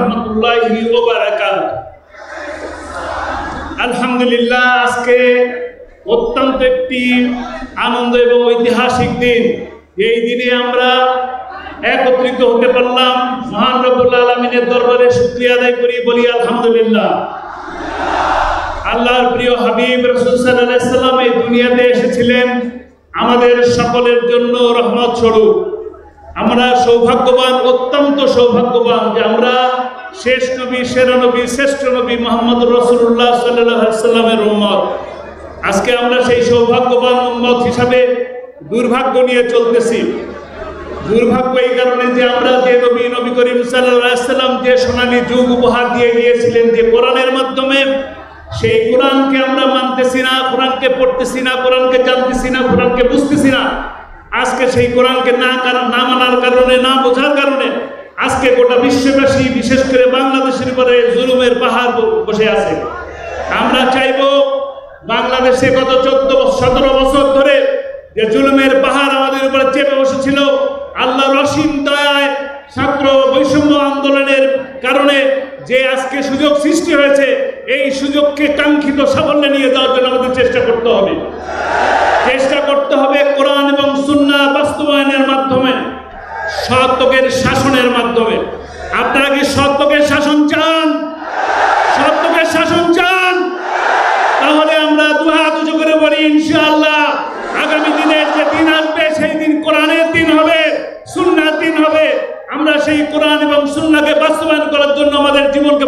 রাহমাতুল্লাহি ওয়া বারাকাতুহু। আলহামদুলিল্লাহ, আজকে অত্যন্ত একটি আনন্দ এবং ঐতিহাসিক দিন। এই দিনে আমরা একত্রিত হতে পারলাম। মহান রব্বুল আলামিনের দরবারে শুকরিয়া আদায় করি, বলি আলহামদুলিল্লাহ। আল্লাহর প্রিয় হাবিব রাসূল সাল্লাল্লাহু আলাইহি সাল্লাম এই দুনিয়াতে এসেছিলেন আমাদের সকলের জন্য রহমত স্বরূপ। আমরা সৌভাগ্যবান, অত্যন্ত সৌভাগ্যবান যে আমরা শেষ নবী, সেরা নবী, শ্রেষ্ঠ নবী মুহাম্মদুর রাসূলুল্লাহ সাল্লাল্লাহু আলাইহি সাল্লামের উম্মত। আজকে আমরা সেই সৌভাগ্যবান উম্মত হিসাবে দুর্ভাগ্য নিয়ে চলতেছি। দুর্ভাগ্য এই কারণে যে আমরা যে নবী করিম সাল্লাল্লাহু আলাইহি সাল্লাম যে সোনালী যুগ উপহার দিয়ে গিয়েছিলেন যে কোরআনের মাধ্যমে, সেই কোরআনকে আমরা মানতেছি না, কোরআনকে পড়তেছি না, কোরআনকে জানতেছি না, কোরআনকে বুঝতেছি না। আজকে সেই কোরআনকে না মানার কারণে, না বোঝার কারণে আজকে গোটা বিশ্ববাসী, বিশেষ করে বাংলাদেশের উপরে জুলুমের পাহাড় বসে আছে। আমরা চাইব বাংলাদেশে গত 14-17 বছর ধরে যে জুলুমের পাহাড় আমাদের উপরে চেপে বসেছিল, আল্লাহর অসীম দয়ায় ছাত্র বৈষম্য আন্দোলনের কারণে যে আজকে সুযোগ সৃষ্টি হয়েছে, এই সুযোগকে কাঙ্ক্ষিত সাফল্যে নিয়ে যাওয়ার জন্য আমাদের চেষ্টা করতে হবে। চেষ্টা করতে হবে কোরআন এবং সুন্নাহ বাস্তবায়নের মাধ্যমে, সত্যকের শাসনের মাধ্যমে। আপনারা কি সত্যকের শাসন চান? সত্যকের শাসন চান? তাহলে আমরা দুহাত উঁচু করে বলি ইনশাআল্লাহ আগামী দিনের যে দিন আসবে, সেই দিন কোরআনের দিন হবে, সুন্নাহর দিন হবে। আমরা সেই কোরআন এবং সুন্নাহকে বাস্তবায়ন করার জন্য আমাদের জীবনকে